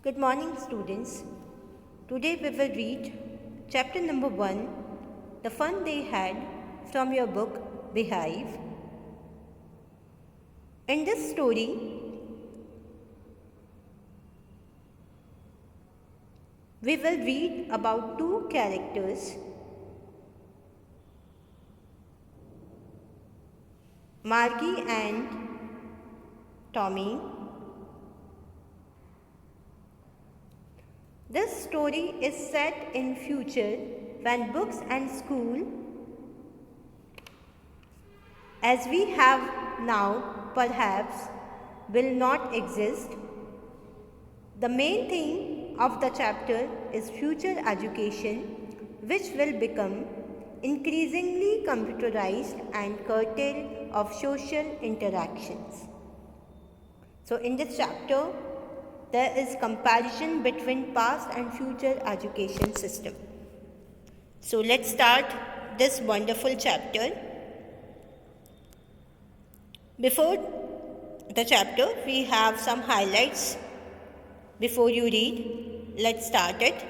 Good morning, students. Today we will read chapter number 1, The Fun They Had, from your book Beehive. In this story, we will read about two characters, Margie and Tommy. This story is set in future when books and school as we have now perhaps will not exist. The main theme of the chapter is future education, which will become increasingly computerized and curtail of social interactions. So in this chapter, there is comparison between past and future education system. So let's start this wonderful chapter. Before the chapter, we have some highlights. Before you read, let's start it.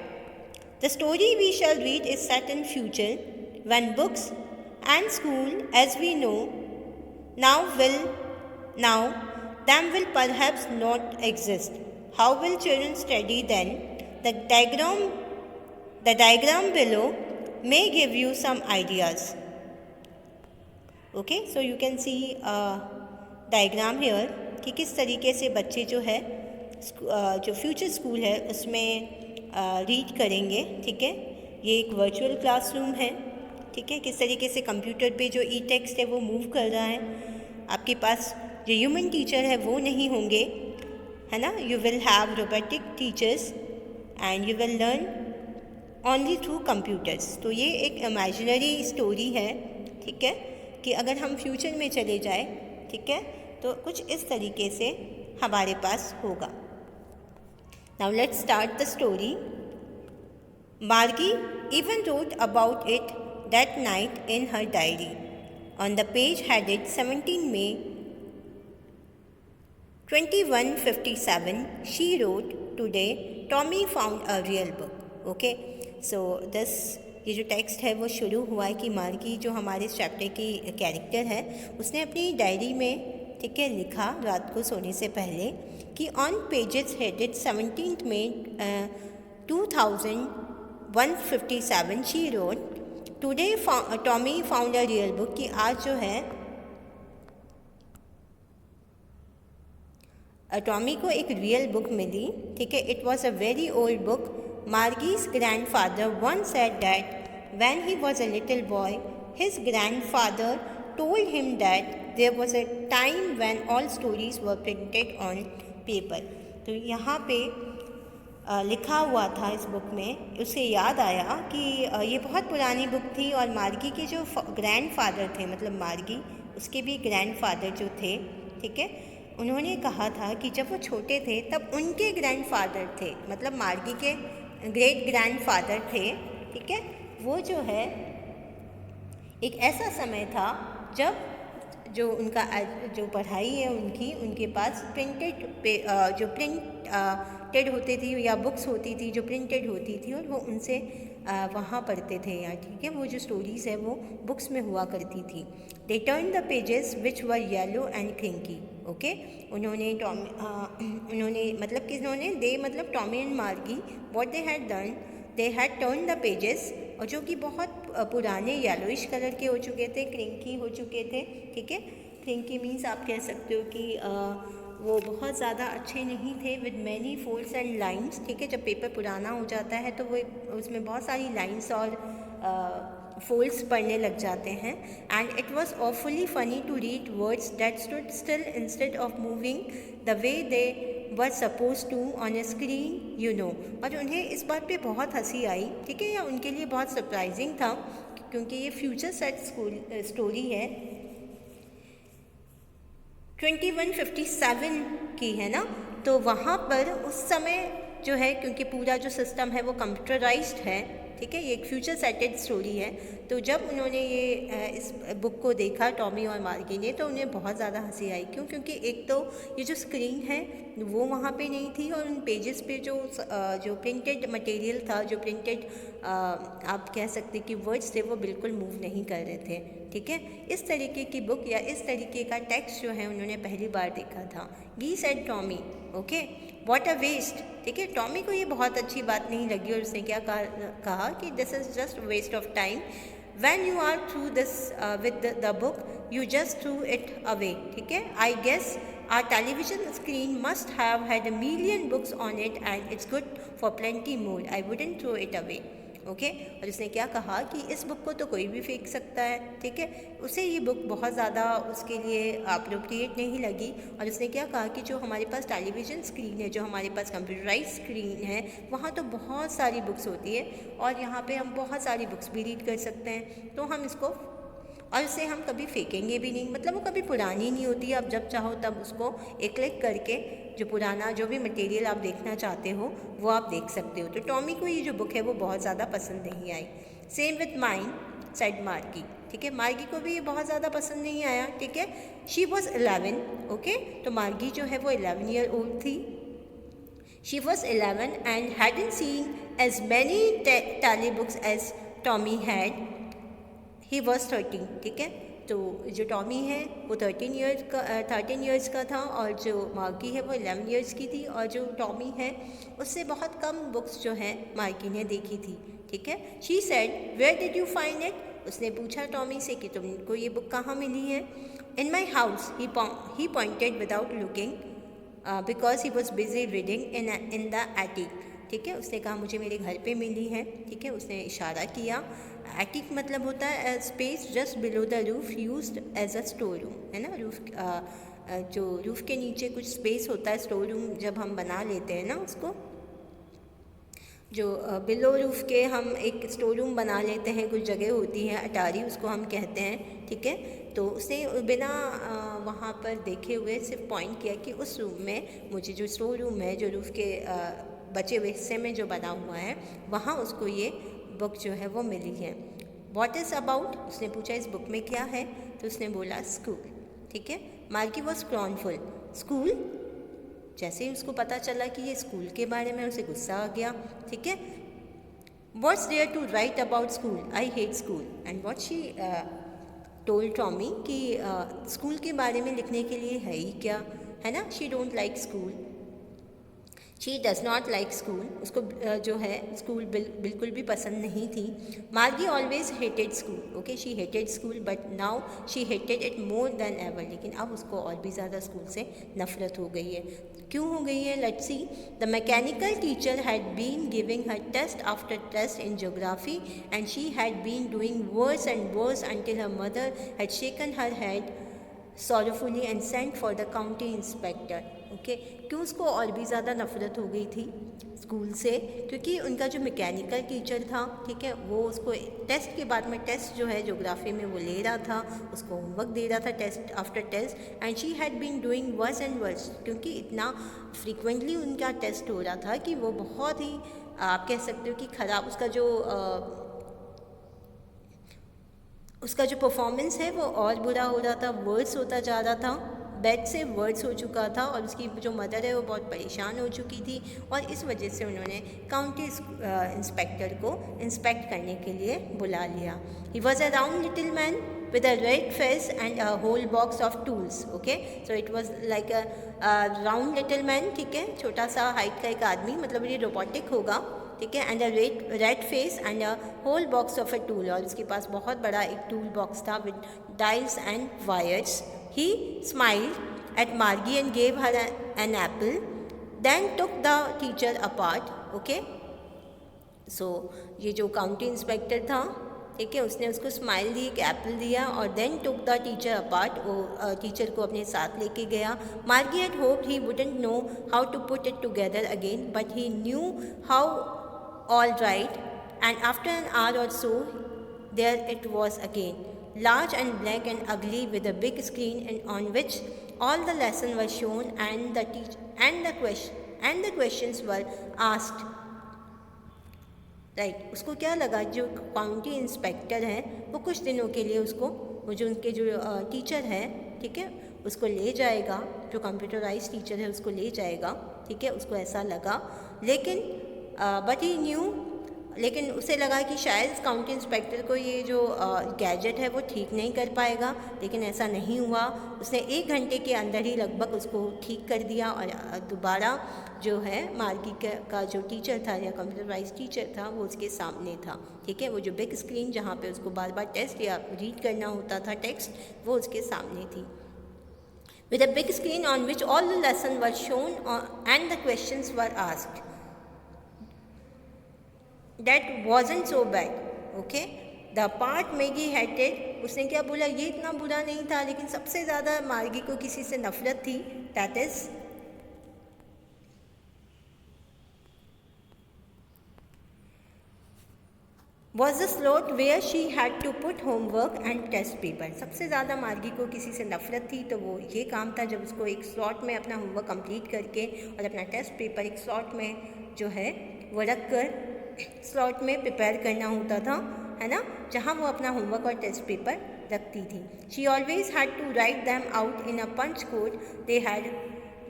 The story we shall read is set in future when books and school as we know now them will perhaps not exist. How will children study then? The diagram below may give you some ideas. Okay, so you can see a diagram here कि किस तरीके से बच्चे जो है जो future school है उसमें रीड करेंगे. ठीक है, ये एक वर्चुअल क्लासरूम है. ठीक है, किस तरीके से कंप्यूटर पे जो ई टेक्स्ट है वो मूव कर रहा है. आपके पास जो ह्यूमन टीचर है वो नहीं होंगे, है ना. You will have robotic teachers and you will learn only through computers. तो ये एक इमेजिनरी स्टोरी है. ठीक है, कि अगर हम फ्यूचर में चले जाए, ठीक है, तो कुछ इस तरीके से हमारे पास होगा. Now let's start the story. Margie even wrote about it that night in her diary. On the page headed 17 May 2157, she wrote, "Today, Tommy found a real book." Okay, so this ये जो text है वो शुरू हुआ है कि मार्गी जो हमारे इस चैप्टर की कैरेक्टर है उसने अपनी डायरी में, ठीक है, लिखा रात को सोने से पहले कि on pages headed 17 May 2157 she wrote, today Tommy found a real book, कि आज जो है टॉमी को एक रियल बुक मिली. ठीक है, it was a very old book. Margie's grandfather once said that when he was a little boy, his grandfather told him that there was a time when all stories were printed on paper. तो यहाँ पे लिखा हुआ था इस book में. उसे याद आया कि ये बहुत पुरानी बुक थी और मार्गी के जो ग्रैंडफादर थे, मतलब मार्गी उसके भी ग्रैंडफादर जो थे, ठीक है, उन्होंने कहा था कि जब वो छोटे थे तब उनके ग्रैंडफादर थे, मतलब मार्गी के ग्रेट ग्रैंडफादर थे. ठीक है, वो जो है एक ऐसा समय था जब जो उनका जो पढ़ाई है उनके पास जो प्रिंटेड होती थी या बुक्स होती थी जो प्रिंटेड होती थी और वो उनसे वहाँ पढ़ते थे यार. ठीक है, वो जो स्टोरीज़ है वो बुक्स में हुआ करती थी. They turn the pages which were yellow and crinkly. Okay, उन्होंने मतलब कि मतलब Tommy and Margie what they had done, they had turn the pages, और जो कि बहुत पुराने येलोइश कलर के हो चुके थे, क्रिंकी हो चुके थे. ठीक है, क्रिंकी मीन्स आप कह सकते हो कि वो बहुत ज़्यादा अच्छे नहीं थे, with many folds and lines. ठीक है, जब पेपर पुराना हो जाता है तो वो उसमें बहुत सारी लाइन्स और फोल्ड्स पढ़ने लग जाते हैं. And it was awfully funny to read words that stood still instead of moving the way they were suppose to on a screen, you know. और उन्हें इस बात पे बहुत हंसी आई. ठीक है, या उनके लिए बहुत सरप्राइजिंग था क्योंकि ये फ्यूचर सेट स्टोरी है 2157 की, है ना. तो वहाँ पर उस समय जो है, क्योंकि पूरा जो सिस्टम है वो कंप्यूटराइज्ड है, ठीक है, ये एक फ्यूचर सेटेड स्टोरी है। तो जब उन्होंने ये इस बुक को देखा टॉमी और मार्गी ने, तो उन्हें बहुत ज़्यादा हंसी आई। क्यों? क्योंकि एक तो ये जो स्क्रीन है वो वहाँ पे नहीं थी, और उन पेजेस पे जो प्रिंटेड मटेरियल था, जो प्रिंटेड आप कह सकते कि वर्ड्स थे, वो बिल्कुल मूव नहीं कर रहे थे। ठीक है, इस तरीके की बुक या इस तरीके का टेक्स्ट जो है उन्होंने पहली बार देखा था। Gee said Tommy, okay, what a waste. ठीक है, टॉमी को ये बहुत अच्छी बात नहीं लगी, और उसने क्या कहा कि this is just waste of time, when you are through this with the book you just threw it away. ठीक है, I guess our television screen must have had a million books on it and it's good for plenty more. I wouldn't throw it away. Okay, और उसने क्या कहा कि इस book को तो कोई भी फेंक सकता है। ठीक है, उसे ये बुक बहुत ज़्यादा उसके लिए अप्रोप्रिएट नहीं लगी, और उसने क्या कहा कि जो हमारे पास टेलीविज़न स्क्रीन है, जो हमारे पास कंप्यूटराइज स्क्रीन है, वहाँ तो बहुत सारी बुक्स होती है, और यहाँ पे हम बहुत सारी बुक्स भी रीड कर सकते हैं, तो हम इसको, और उसे हम कभी फेंकेंगे भी नहीं, मतलब वो कभी पुरानी नहीं होती। आप जब चाहो तब उसको एक क्लिक करके जो पुराना जो भी मटेरियल आप देखना चाहते हो वो आप देख सकते हो। तो टॉमी को ये जो बुक है वो बहुत ज़्यादा पसंद नहीं आई। सेम विथ माइन सेड मार्गी। ठीक है, मार्गी को भी ये बहुत ज़्यादा पसंद नहीं आया। ठीक है, शी वॉज 11, ओके, तो मार्गी जो है वो 11 ईयर ओल्ड थी। She was 11 and hadn't seen as many telly books as Tommy had. He was 13। ठीक है, तो जो टॉमी है वो 13 ईयर्स का था, और जो मार्गी है वो 11 ईयर्स की थी, और जो टॉमी है उससे बहुत कम बुक्स जो है मार्गी ने देखी थी। ठीक है, she said where did you find it. उसने पूछा टॉमी से कि तुमको ये बुक कहाँ मिली है। In my house, he pointed without looking because he was busy reading in the attic. ठीक है, उसने कहा मुझे मेरे घर पे मिली है। ठीक है, उसने इशारा किया। एटिक मतलब होता है space just below the roof used as a store room, है ना। रूफ जो रूफ के नीचे कुछ स्पेस होता है, स्टोर रूम जब हम बना लेते हैं ना उसको, जो बिलो रूफ के हम एक स्टोर रूम बना लेते हैं, कुछ जगह होती है अटारी उसको हम कहते हैं। ठीक है, तो उसने बिना वहाँ पर देखे हुए सिर्फ पॉइंट किया कि उस रूम में मुझे जो स्टोर रूम है, जो रूफ के बचे हुए हिस्से में जो बना हुआ है, वहाँ उसको ये बुक जो है वो मिली है। व्हाट इज़ अबाउट, उसने पूछा इस बुक में क्या है, तो उसने बोला स्कूल। ठीक है, मार्गी वॉज स्क्रॉनफुल। स्कूल, जैसे ही उसको पता चला कि ये स्कूल के बारे में, उसे गुस्सा आ गया। ठीक है, what's there to write about school, I hate school. And what she told Tommy कि स्कूल के बारे में लिखने के लिए है ही क्या, है ना। She don't like school, she does not like school. उसको जो है स्कूल बिल्कुल भी पसंद नहीं थी। मार्गी always hated school, okay, she hated school but now she hated it more than ever. लेकिन अब उसको और भी ज़्यादा स्कूल से नफरत हो गई है। क्यों हो गई है, let's see. The mechanical teacher had been giving her test after test in geography and she had been doing worse and worse until her mother had shaken her head sorrowfully and sent for the county inspector. Okay, क्यों उसको और भी ज़्यादा नफरत हो गई थी school से, क्योंकि उनका जो मैकेनिकल टीचर था, ठीक है, वो उसको टेस्ट के बाद में टेस्ट जो है ज्योग्राफी में वो ले रहा था, उसको होमवर्क दे रहा था test after test, and she had been doing worse and worse, क्योंकि इतना फ्रीक्वेंटली उनका टेस्ट हो रहा था कि वो बहुत ही आप कह सकते हो कि ख़राब, उसका जो परफॉर्मेंस है वो और बुरा हो रहा था, वर्ड्स होता जा रहा था, बैड से वर्ड्स हो चुका था, और उसकी जो मदर है वो बहुत परेशान हो चुकी थी, और इस वजह से उन्होंने काउंटी इंस्पेक्टर को इंस्पेक्ट करने के लिए बुला लिया। He was a round little man with a red face and a whole box of tools. Okay, so it was like a round little man, ठीक है, छोटा सा हाइट का एक आदमी, मतलब ये रोबोटिक होगा, ठीक है, and a red face and a whole box of a tool, और उसके पास बहुत बड़ा एक टूल बॉक्स था with dials and wires. He smiled at Margie and gave her an apple, then took the teacher apart. Okay, so ये जो county inspector था, ठीक है, उसने उसको स्माइल दी, एक एप्पल दिया, और then took the teacher apart, वो टीचर को अपने साथ लेके गया। Margie had hoped he wouldn't know how to put it together again, but he knew how all right, and after an hour और so there it was again, large and black and ugly with a big screen and on which all the lessons were shown and the questions were asked. Right, उसको क्या लगा, जो county inspector है वो कुछ दिनों के लिए उसको, वो जो उनके जो टीचर है, ठीक है, उसको ले जाएगा, जो कंप्यूटराइज टीचर है उसको ले जाएगा, ठीक है, उसको ऐसा लगा। लेकिन बट ही न्यू, लेकिन उसे लगा कि शायद काउंटी इंस्पेक्टर को ये जो गैजेट है वो ठीक नहीं कर पाएगा, लेकिन ऐसा नहीं हुआ। उसने 1 घंटे के अंदर ही लगभग उसको ठीक कर दिया और दोबारा जो है मार्गी का जो टीचर था या कंप्यूटराइज टीचर था वो उसके सामने था, ठीक है, वो जो बिग स्क्रीन जहाँ पे उसको बार बार टेस्ट या रीड करना होता था टेक्स्ट, वो उसके सामने थी। With a big screen on which all the lessons were shown and the questions were asked. That wasn't so bad, okay? The part Maggie hated, उसने क्या बोला, ये इतना बुरा नहीं था, लेकिन सबसे ज़्यादा मार्गी को किसी से नफरत थी, that is was the slot where she had to put homework and test paper. सबसे ज़्यादा मार्गी को किसी से नफरत थी तो वो ये काम था जब उसको एक स्लॉट में अपना होमवर्क कंप्लीट करके और अपना टेस्ट पेपर एक स्लॉट में जो है वो रख कर स्लॉट में प्रिपेयर करना होता था, है ना, जहाँ वो अपना होमवर्क और टेस्ट पेपर रखती थी। She always had to write them out in a punch code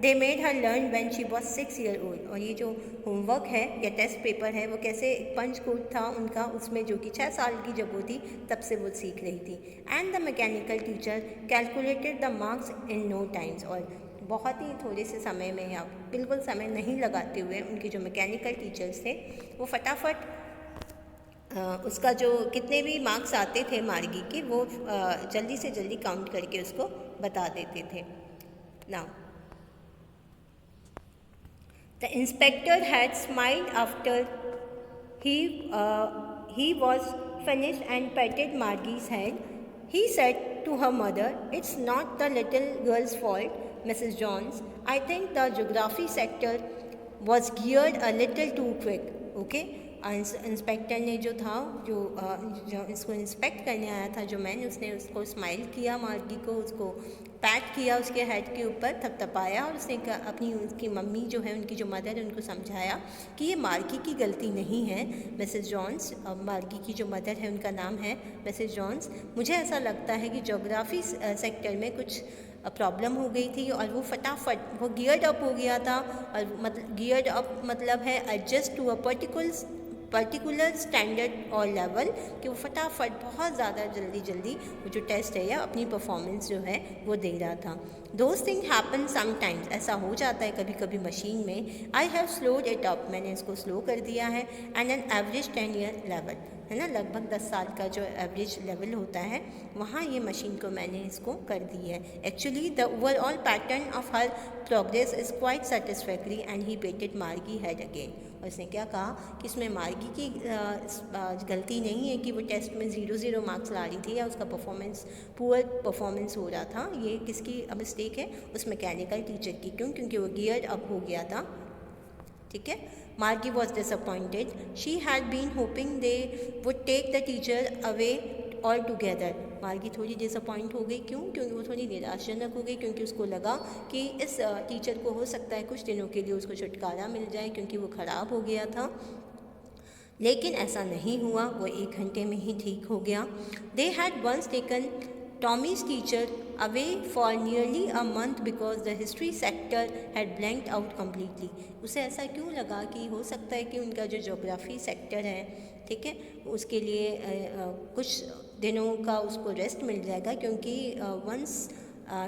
they made her learn when she was 6 years old. और ये जो होमवर्क है या टेस्ट पेपर है वो कैसे एक पंच कोड था उनका, उसमें जो कि 6 साल की जब वो थी तब से वो सीख रही थी। And the mechanical teacher calculated the marks in no times, और बहुत ही थोड़े से समय में या बिल्कुल समय नहीं लगाते हुए उनके जो मैकेनिकल टीचर्स थे वो फटाफट उसका जो कितने भी मार्क्स आते थे मार्गी के वो जल्दी से जल्दी काउंट करके उसको बता देते थे। Now the inspector had smiled after he was finished and patted Margie's head. He said to her mother, "It's not the little girl's fault, Mrs. Jones. I think the geography sector was geared a little too quick." Okay? Inspector ने जो था जो इसको inspect करने आया था जो man, उसने उसको स्माइल किया मार्गी को, उसको पैट किया उसके हेड के ऊपर, थपथपाया और उसने अपनी उसकी मम्मी जो है उनकी जो मदर है उनको समझाया कि ये मार्गी की गलती नहीं है, मिसेस जॉन्स, मार्गी की जो मदर है उनका नाम है मिसेस जॉन्स। मुझे ऐसा लगता है कि ज्योग्राफी सेक्टर में कुछ प्रॉब्लम हो गई थी और वो फटाफट वो गियर्ड अप हो गया था, और मतलब गियर्ड अप मतलब है adjust to a particular standard और लेवल, कि वो फटाफट बहुत ज़्यादा जल्दी वो जो टेस्ट है या अपनी परफॉर्मेंस जो है वो दे रहा था। दोज थिंग हैपन समटाइम्स, ऐसा हो जाता है कभी कभी मशीन में। I have slowed it up, मैंने इसको स्लो कर दिया है। And an average 10 year level, है ना, लगभग 10 साल का जो एवरेज लेवल होता है वहाँ ये मशीन को मैंने इसको कर दी है। Actually the overall pattern of her progress is quite satisfactory and he patted Margie head again. और इसने क्या कहा कि इसमें मार्गी की गलती नहीं है कि वो टेस्ट में 0 मार्क्स ला रही थी या उसका परफॉर्मेंस पुअर परफॉर्मेंस हो रहा था, ये किसकी मिस्टेक है, उस मैकेनिकल टीचर की। क्यों? क्योंकि वो गियर्ड अप हो गया था, ठीक है। Margie was disappointed, she had been hoping they would take the teacher away all together. Margie थोड़ी डिसअपॉइंट हो गई, क्यों? क्योंकि वो थोड़ी निराशाजनक हो गई, क्योंकि उसको लगा कि इस टीचर को हो सकता है कुछ दिनों के लिए उसको छुटकारा मिल जाए क्योंकि वो ख़राब हो गया था, लेकिन ऐसा नहीं हुआ, वो 1 घंटे में ही ठीक हो गया। They had once taken Tommy's teacher away for nearly a month because the history sector had blanked out completely. उसे ऐसा क्यों लगा कि हो सकता है कि उनका जो ज्योग्राफी सेक्टर है, ठीक है, उसके लिए कुछ दिनों का उसको रेस्ट मिल जाएगा, क्योंकि वंस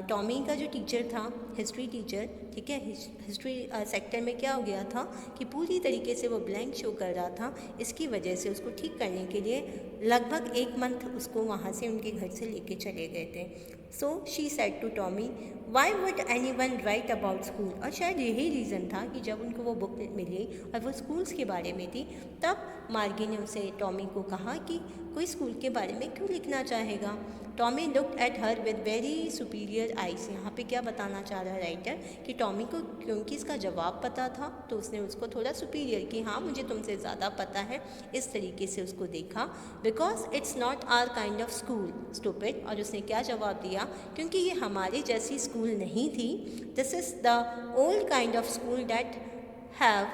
टॉमी का जो टीचर था, हिस्ट्री टीचर, ठीक है, हिस्ट्री सेक्टर में क्या हो गया था कि पूरी तरीके से वो ब्लैंक शो कर रहा था। इसकी वजह से उसको ठीक करने के लिए लगभग 1 मंथ उसको वहाँ से उनके घर से लेके चले गए थे। So she said to Tommy, why would anyone write about school. और शायद यही रीज़न था कि जब उनको वो बुक मिली और वो स्कूल्स के बारे में थी, तब मार्गी ने उसे टॉमी को कहा कि कोई स्कूल के बारे में क्यों लिखना चाहेगा। Tommy looked at her with very superior eyes. यहाँ पे क्या बताना चाह रहा है राइटर कि टॉमी को क्योंकि इसका जवाब पता था तो उसने उसको थोड़ा सुपीरियर कि हाँ मुझे तुमसे ज़्यादा पता है, इस तरीके से उसको देखा। Because it's not our kind of school stupid. और उसने क्या जवाब दिया, क्योंकि ये हमारे जैसी स्कूल नहीं थी। This is the old kind of school that have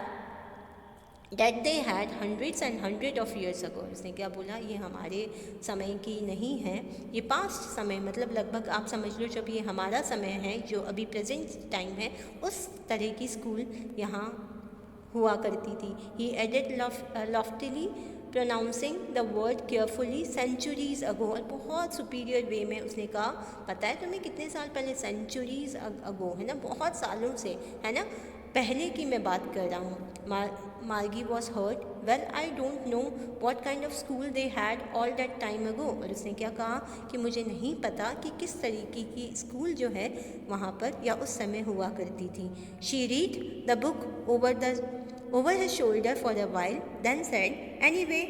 that they had hundreds and hundred of years ago। उसने क्या बोला, ये हमारे समय की नहीं है, ये पास्ट समय, मतलब लगभग आप समझ लो जब ये हमारा समय है, जो अभी प्रेजेंट टाइम है, उस तरह की स्कूल यहाँ हुआ करती थी। He added loftily pronouncing the word carefully centuries ago, और बहुत सुपीरियर वे में उसने कहा, पता है तुम्हें कितने साल पहले, सेंचुरीज अगो, है ना, बहुत सालों से, है ना, पहले की मैं बात कर रहा हूँ। Margie was hurt, well I don't know what kind of school they had all that time ago, और उसने क्या कहा कि मुझे नहीं पता कि किस तरीके की स्कूल जो है वहाँ पर या उस समय हुआ करती थी। She read the book over his shoulder for a while, then said, anyway,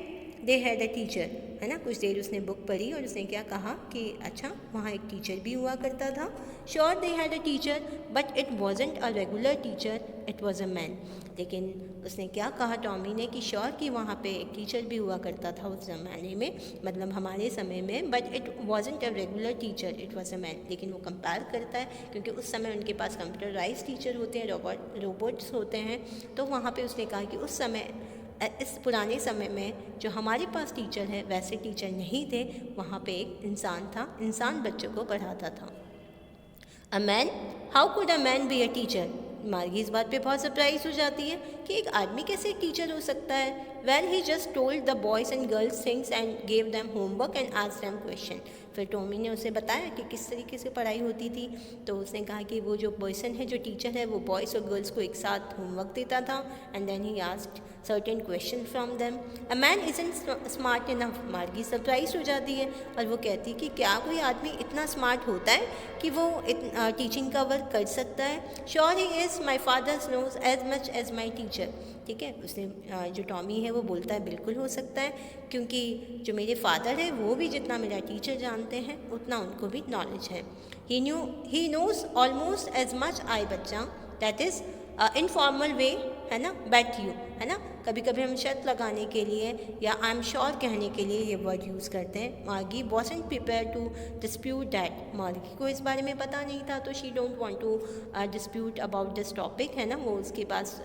they had a teacher, है ना, कुछ देर उसने बुक पढ़ी और उसने क्या कहा कि अच्छा वहाँ एक टीचर भी हुआ करता था। Sure they had a teacher, but it wasn't a regular teacher, it was a man। लेकिन उसने क्या कहा टॉमी ने कि श्योर कि वहाँ पे एक टीचर भी हुआ करता था उस ज़माने में, मतलब हमारे समय में, but it wasn't a regular teacher, it was a man. लेकिन वो कंपेयर करता है क्योंकि उस समय उनके पास कंप्यूटराइज टीचर होते हैं, रोबोट्स होते हैं, तो वहाँ पे उसने कहा कि उस समय, इस पुराने समय में जो हमारे पास टीचर है वैसे टीचर नहीं थे, वहाँ पे एक इंसान था, इंसान बच्चों को पढ़ाता था। A man, how could a man be a teacher. मार्गी इस बात पे बहुत सरप्राइज हो जाती है कि एक आदमी कैसे एक टीचर हो सकता है। Well he just told the boys and girls things and gave them homework and asked them question. फिर टॉमी ने उसे बताया कि किस तरीके से पढ़ाई होती थी, तो उसने कहा कि वो जो पर्सन है, जो टीचर है, वो बॉयज़ और गर्ल्स को एक साथ होमवर्क देता था, and then he asked certain question from them. A man isn't smart enough. Margie surprise हो जाती है और वो कहती है कि क्या कोई आदमी इतना स्मार्ट होता है कि वो टीचिंग का वर्क कर सकता है। Sure he is, my father knows as much as my teacher. ठीक है, उसने जो टॉमी है वो बोलता है बिल्कुल हो सकता है, क्योंकि जो मेरे फादर है वो भी जितना मेरा टीचर जानते हैं उतना उनको भी नॉलेज है। He knows almost as much I बच्चा, दैट इज़ इनफॉर्मल वे, है ना, बैट यू, है ना, कभी कभी हम शर्त लगाने के लिए या आई एम श्योर कहने के लिए ये वर्ड यूज़ करते हैं। Margie wasn't prepare to dispute that. Margie को इस बारे में पता नहीं था, तो she don't want to dispute about this topic, है ना, वो उसके पास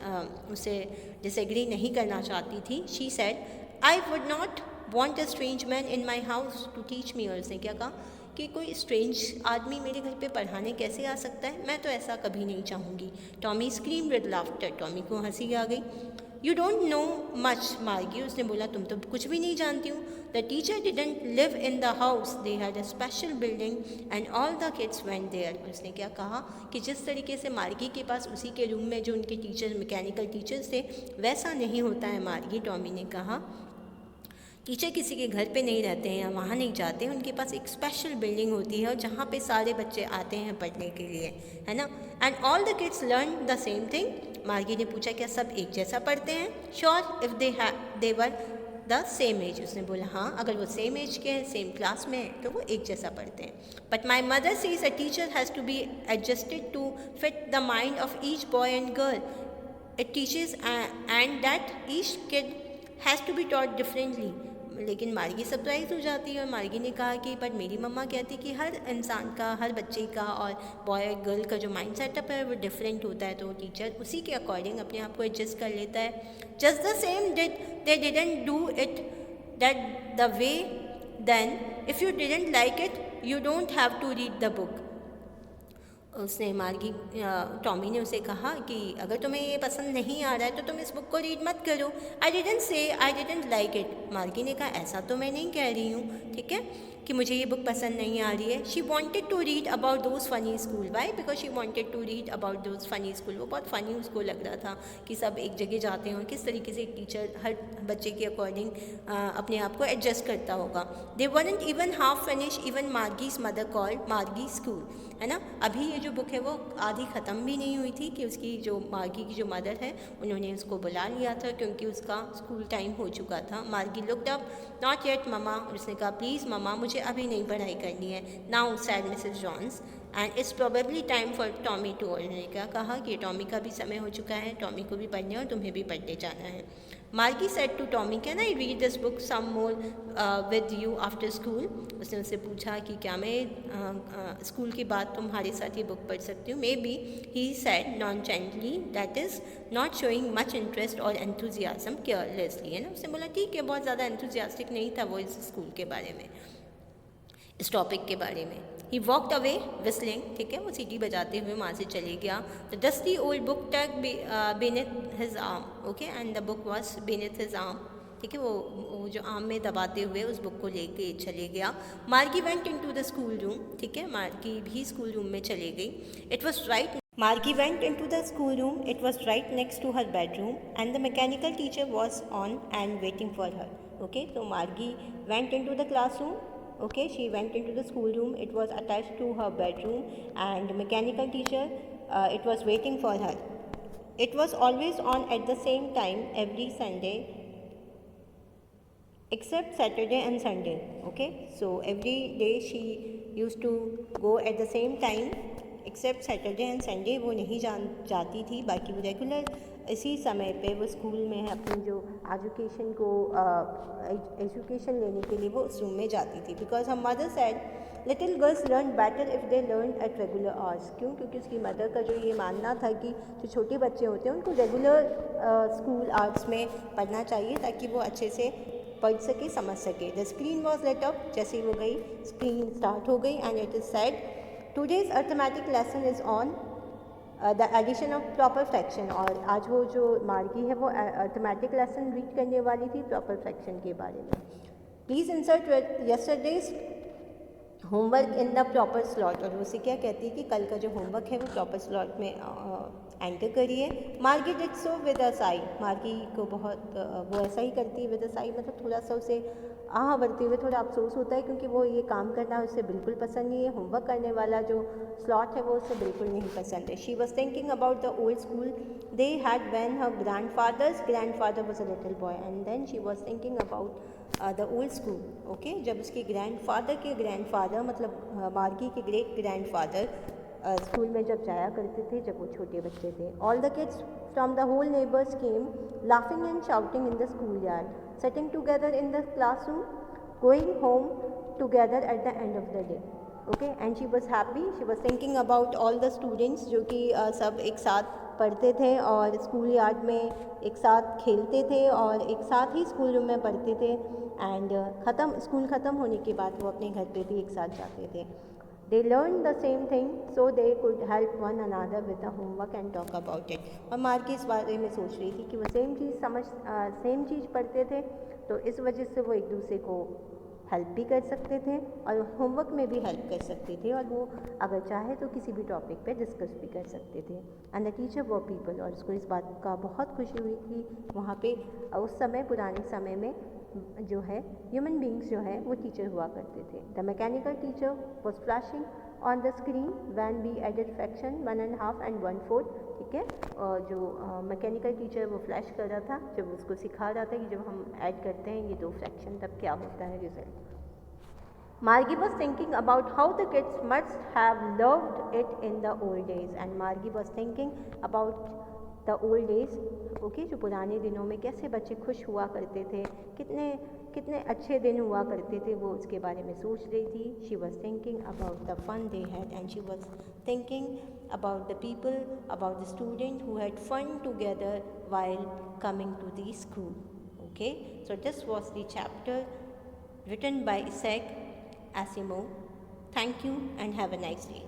उसे डिसएग्री नहीं करना चाहती थी। She said, I would not want a strange man in my house to teach me. और उसने क्या कहा कि कोई स्ट्रेंज आदमी मेरे घर पे पढ़ाने कैसे आ सकता है, मैं तो ऐसा कभी नहीं चाहूँगी। Tommy scream with laughter. Tommy को हंसी आ गई। यू डोंट नो मच, मार्गी, उसने बोला तुम तो कुछ भी नहीं जानती हूँ। The teacher didn't live in the house, they had a special building and all the kids went there. उसने क्या कहा कि जिस तरीके से मार्गी के पास उसी के रूम में जो उनके टीचर, मैकेनिकल टीचर्स थे, वैसा नहीं होता है मार्गी। टॉमी ने कहा टीचर किसी के घर पे नहीं रहते हैं या वहाँ नहीं जाते हैं, उनके पास एक स्पेशल बिल्डिंग होती है और जहाँ पे सारे बच्चे आते हैं पढ़ने के लिए, है ना। And all the kids learn the same thing. Margie ने पूछा क्या सब एक जैसा पढ़ते हैं। Sure if they were the same age. उसने बोला हाँ, अगर वो सेम एज के हैं, सेम क्लास में हैं, तो वो एक जैसा पढ़ते हैं। But my mother says a teacher has to be adjusted to fit the mind of each boy and girl. It teaches and that each kid has to be taught differently. लेकिन Margie surprise हो जाती है और मार्गी ने कहा कि but मेरी मम्मा कहती कि हर इंसान का, हर बच्चे का और बॉय गर्ल का जो माइंड सेटअप है वो डिफरेंट होता है, तो टीचर उसी के अकॉर्डिंग अपने आप को एडजस्ट कर लेता है। Just the same they didn't do it that the way, then if you didn't like it you don't have to read the book. उसने टॉमी ने उसे कहा कि अगर तुम्हें ये पसंद नहीं आ रहा है तो तुम इस बुक को रीड मत करो। I didn't say I didn't like it. मार्गी ने कहा ऐसा तो मैं नहीं कह रही हूँ, ठीक है, कि मुझे ये बुक पसंद नहीं आ रही है। She wanted to read about those funny school. Why? Because she wanted to read about those funny school. वो बहुत फ़नी उसको लग रहा था कि सब एक जगह जाते हैं और किस तरीके से एक टीचर हर बच्चे के अकॉर्डिंग अपने आप को एडजस्ट करता होगा। They weren't even half finish even Margie's mother called Margie school, है ना। अभी ये जो बुक है वो आधी ख़त्म भी नहीं हुई थी कि उसकी जो मार्गी की जो मदर है उन्होंने उसको बुला लिया था क्योंकि उसका स्कूल टाइम हो चुका था। मार्गी looked up, not yet mama. उसने कहा प्लीज़ ममा मुझे अभी नहीं पढ़ाई करनी है। Now said Mrs Jones and it's probably time for Tommy too, उन्होंने क्या कहा कि टॉमी का भी समय हो चुका है, टॉमी को भी पढ़ने और तुम्हें भी पढ़ने जाना है. Margie said to Tommy, can I read this book some more with you after school. उसने उससे पूछा कि क्या मैं स्कूल के बाद तुम्हारे साथ ये बुक पढ़ सकती हूँ. Maybe he said nonchalantly, that is not showing much interest और एंथुजियाज्म, केयरलेसली, है ना. उसने बोला ठीक है, बहुत ज़्यादा एंथुजियास्टिक नहीं था वो इस स्कूल के बारे में, इस टॉपिक के बारे में. ही वॉकड अवे विस्लिंग, ठीक है, वो सीटी बजाते हुए वहाँ से चले गया. The dusty old book tug beneath his arm, okay, and the book was beneath his arm, ठीक है, वो जो आर्म में दबाते हुए उस बुक को लेके चले गया. Margie went into the school room, ठीक है, मार्गी भी स्कूल रूम में चले गई. It was right, Margie went into the schoolroom. It was right next to her bedroom, and the mechanical teacher was on and waiting for her. Okay, so Margie went into the classroom. Okay, she went into the schoolroom. It was attached to her bedroom, and the mechanical teacher, it was waiting for her. It was always on at the same time every Sunday, except Saturday and Sunday. Okay, so every day she used to go at the same time. Except Saturday and Sunday वो नहीं जाती थी, बाकी वो regular इसी समय पे वो स्कूल में अपनी जो एजुकेशन को एजुकेशन लेने के लिए वो उस रूम में जाती थी. बिकॉज हम mother said little girls learn better if they learn at regular hours. क्यों? क्योंकि उसकी मदर का जो ये मानना था कि जो छोटे बच्चे होते हैं उनको रेगुलर स्कूल आवर्स में पढ़ना चाहिए ताकि वो अच्छे से पढ़ सके, समझ सके. The screen was lit up, जैसे ही वो गई स्क्रीन स्टार्ट हो गई. And it is said Today's arithmetic lesson is on the addition of proper fraction. और आज वो जो मार्गी है वो arithmetic lesson रीड करने वाली थी proper fraction के बारे में. Please insert yesterday's homework in the proper slot. और वो से क्या कहती है कि कल का जो होमवर्क है वो प्रॉपर स्लॉट में एंटर करिए. मार्गी did so with a Sai. मार्गी को बहुत वो ऐसा ही करती है विद अ साई, मतलब थोड़ा सा उसे आह भरते हुए थोड़ा अफसोस होता है क्योंकि वो ये काम करना उसे बिल्कुल पसंद नहीं है. होमवर्क करने वाला जो स्लॉट है वो उसे बिल्कुल नहीं पसंद है. She was thinking about the old school they had when her grandfather was a little boy, and then she was thinking about the old school. Okay, जब उसके ग्रैंडफादर मतलब मार्गी के ग्रेट ग्रैंडफादर स्कूल में जब जाया करते थे जब वो छोटे बच्चे थे. All the kids from the whole neighbours came laughing and shouting in the school yard, sitting together in the classroom, going home together at the end of the day. Okay, and she was happy. She was thinking about all the students जो कि सब एक साथ पढ़ते थे और school yard में एक साथ खेलते थे और एक साथ ही स्कूल रूम में पढ़ते थे. एंड स्कूल ख़त्म होने के बाद वो अपने घर पे भी एक साथ जाते थे. They learned the same thing so they could help one another with the homework and talk about it. और मार्गी इस बारे में सोच रही थी कि वो सेम चीज़ पढ़ते थे तो इस वजह से वो एक दूसरे को हेल्प भी कर सकते थे और होमवर्क में भी हेल्प कर सकते थे और वो अगर चाहे तो किसी भी टॉपिक पे डिस्कस भी कर सकते थे. एंड द टीचर वो पीपल, और उसको इस बात का बहुत खुशी हुई कि वहाँ पे उस समय पुराने समय में जो है ह्यूमन बींग्स जो है वो टीचर हुआ करते थे. The mechanical teacher was flashing on the screen when we added fraction 1.5 and 1/4. ठीक है, और जो मैकेनिकल टीचर वो फ्लैश कर रहा था जब उसको सिखा रहा था कि जब हम ऐड करते हैं ये दो फ्रैक्शन तब क्या होता है result. Margie was thinking about how the kids must have loved it in the old days, and Margie was thinking about the old days. Okay, जो पुराने दिनों में कैसे बच्चे खुश हुआ करते थे, कितने अच्छे दिन हुआ करते थे, वो उसके बारे में सोच रही थी. She was thinking about the fun they had, and she was thinking about the people, about the students who had fun together while coming to the school. Okay, so this was the chapter written by Isaac Asimov. Thank you and have a nice day.